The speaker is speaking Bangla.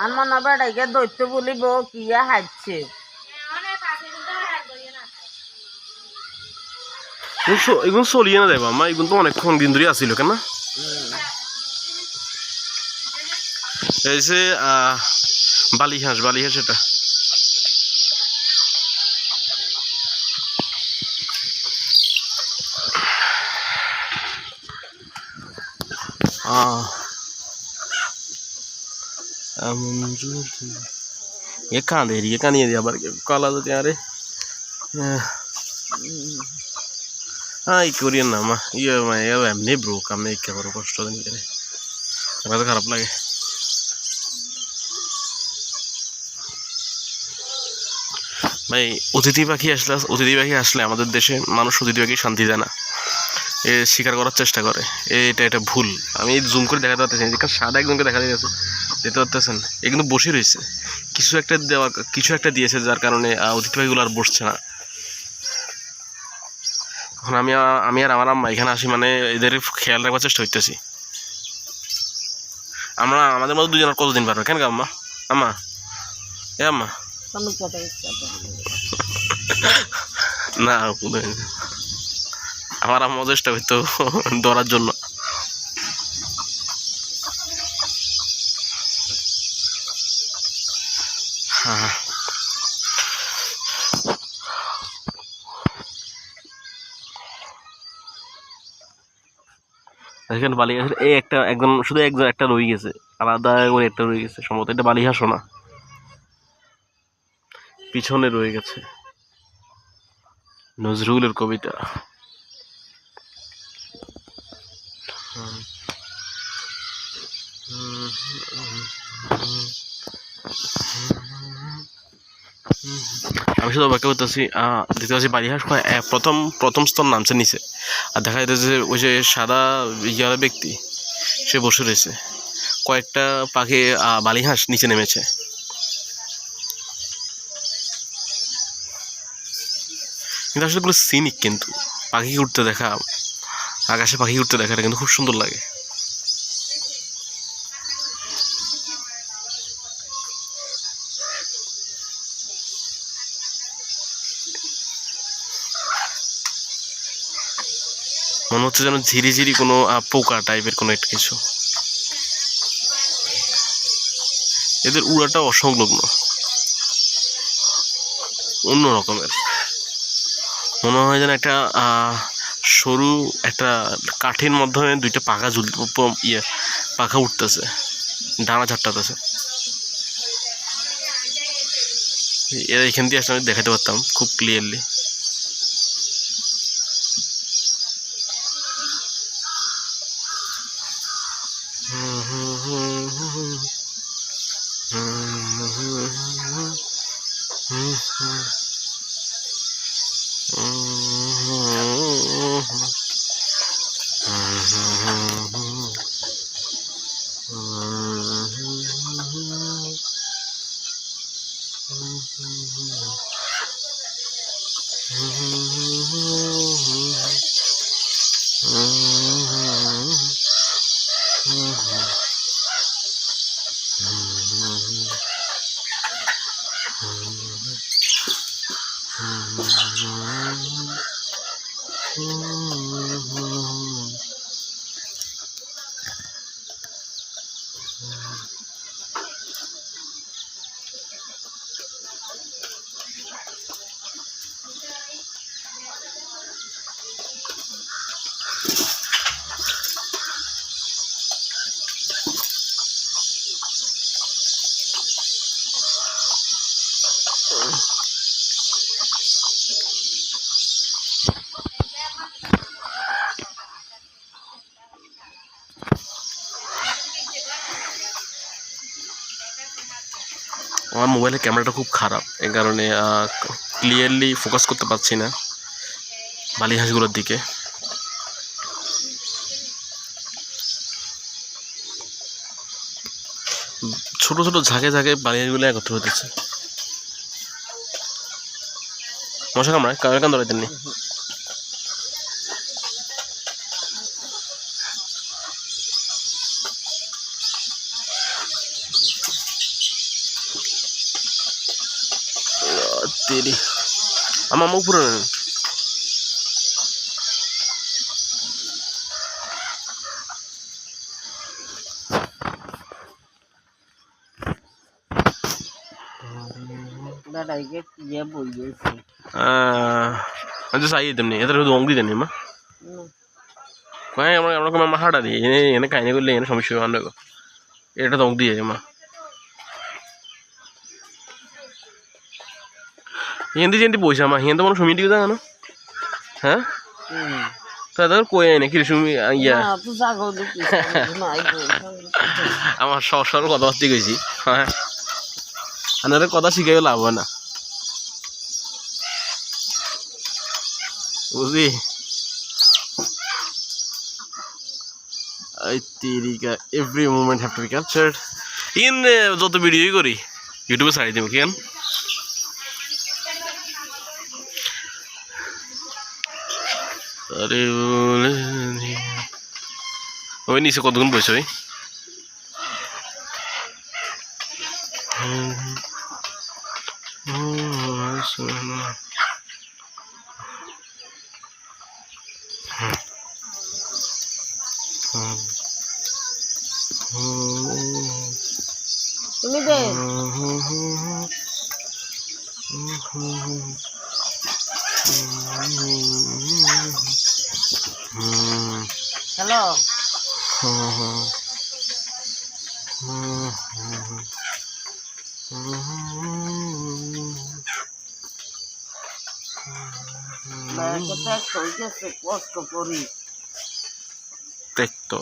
আর মনে বেড়াইকে দৈত্য বলিব কিয়া হাঁটছে এগুলো চলিয়ে না যাবো আমার এগুলো তো অনেকক্ষণ দিন ধরে আসিল কেন এই যে বালি হাঁস এটা ये कहाँ दे रही है कहाँ नहीं दिया बार काला तो यारे हाँ एक कोरियन ना माँ ये एमने ब्रो काम में क्या करो कष्ट तो नहीं करे मेरा तो खराब लगे भाई অতিথি পাখি আসলে আমাদের দেশে মানুষ অতিথি পাখি শান্তি দেয় না এ শিকার করার চেষ্টা করে এটা ভুল আমি জুম করে দেখাতে পারতেছি কারণ সাদা একজনকে দেখা যাচ্ছে দেখতে পারতেছেন এ কিন্তু বসে রয়েছে কিছু একটা দিয়েছে যার কারণে অতিথি পাখিগুলো আর বসছে না এখন আমি আর আমার আম্মা এখানে আসি মানে এদের খেয়াল রাখবার চেষ্টা করতেছি আমাদের মধ্যে দুজন আর কতদিন পারবে কেন আম্মা আম্মা এ আম্মা না আমার আম্মা চেষ্টা করতো ধরার জন্য হ্যাঁ এখানে বালি হাঁস এই একটা রয়ে গেছে আলাদা করে একটা রয়ে গেছে সম্ভবত এটা বালি হাঁসও না পিছনে রয়ে গেছে নজরুলের কবিতা আমি শুধু অপেক্ষা করতেছি দেখতে পাচ্ছি বালি হাঁস প্রথম স্তর নামছে নিচে আর দেখা যাচ্ছে ওই যে সাদা ইয়ার ব্যক্তি সে বসে রয়েছে কয়েকটা পাখি বালি হাঁস নিচে নেমেছে কিন্তু আসলে পুরো সিনিক কিন্তু পাখি উঠতে দেখা আকাশে পাখি উঠতে দেখাটা কিন্তু খুব সুন্দর লাগে মনে হচ্ছে যেন ঝিরিঝিরি কোনো পোকা টাইপের কোনো একটা কিছু এদের উড়াটা অসংলগ্ন অন্য রকমের মনে হয় যেন একটা সরু একটা কাঠের মাধ্যমে দুইটা পাখা উঠতেছে ডানা ঝাপটাতেছে এরা এখান দিয়ে আসলে আমি দেখাতে পারতাম খুব ক্লিয়ারলি আমার মোবাইলের ক্যামেরাটা খুব খারাপ এই কারণে ক্লিয়ারলি ফোকাস করতে পারছি না বালি হাঁসগুলোর দিকে ছোট ছোট ঝাঁকে ঝাঁকে বালি হাঁসগুলো একত্র হতেছে মশা কামড়ায় কান ধরাইতেন নি তেরি আমার মুখ পুরো নেন দাদাইকে কিয়া বইয়েছে আমি তো চাই তেমনি এত দম দিতেন মা কয় আমরা আমরা কোনো মাহাটা দিই এনে এনে কাহিনী করলে এনে সমস্যা হবে আমরা এটা দম দিয়ে মা হিন্দি যেমনি পয়সা মা হিন্দি কোনো সমিতি কথা জানো হ্যাঁ তাদের কই এনে কি সুমি ইয়া আমার সব সরল কথাবার্তা কইছি হ্যাঁ আনারে কথা শিখাই লাভ হয় না বুঝলি I think every moment have to be captured in যত ভিডিওই করি ইউটিউবে ছাড়ি দেবো কেন আরে ওই নিচে কতক্ষণ বসে ওই তুমি দে হ্যালো কষ্ট করি দেখতো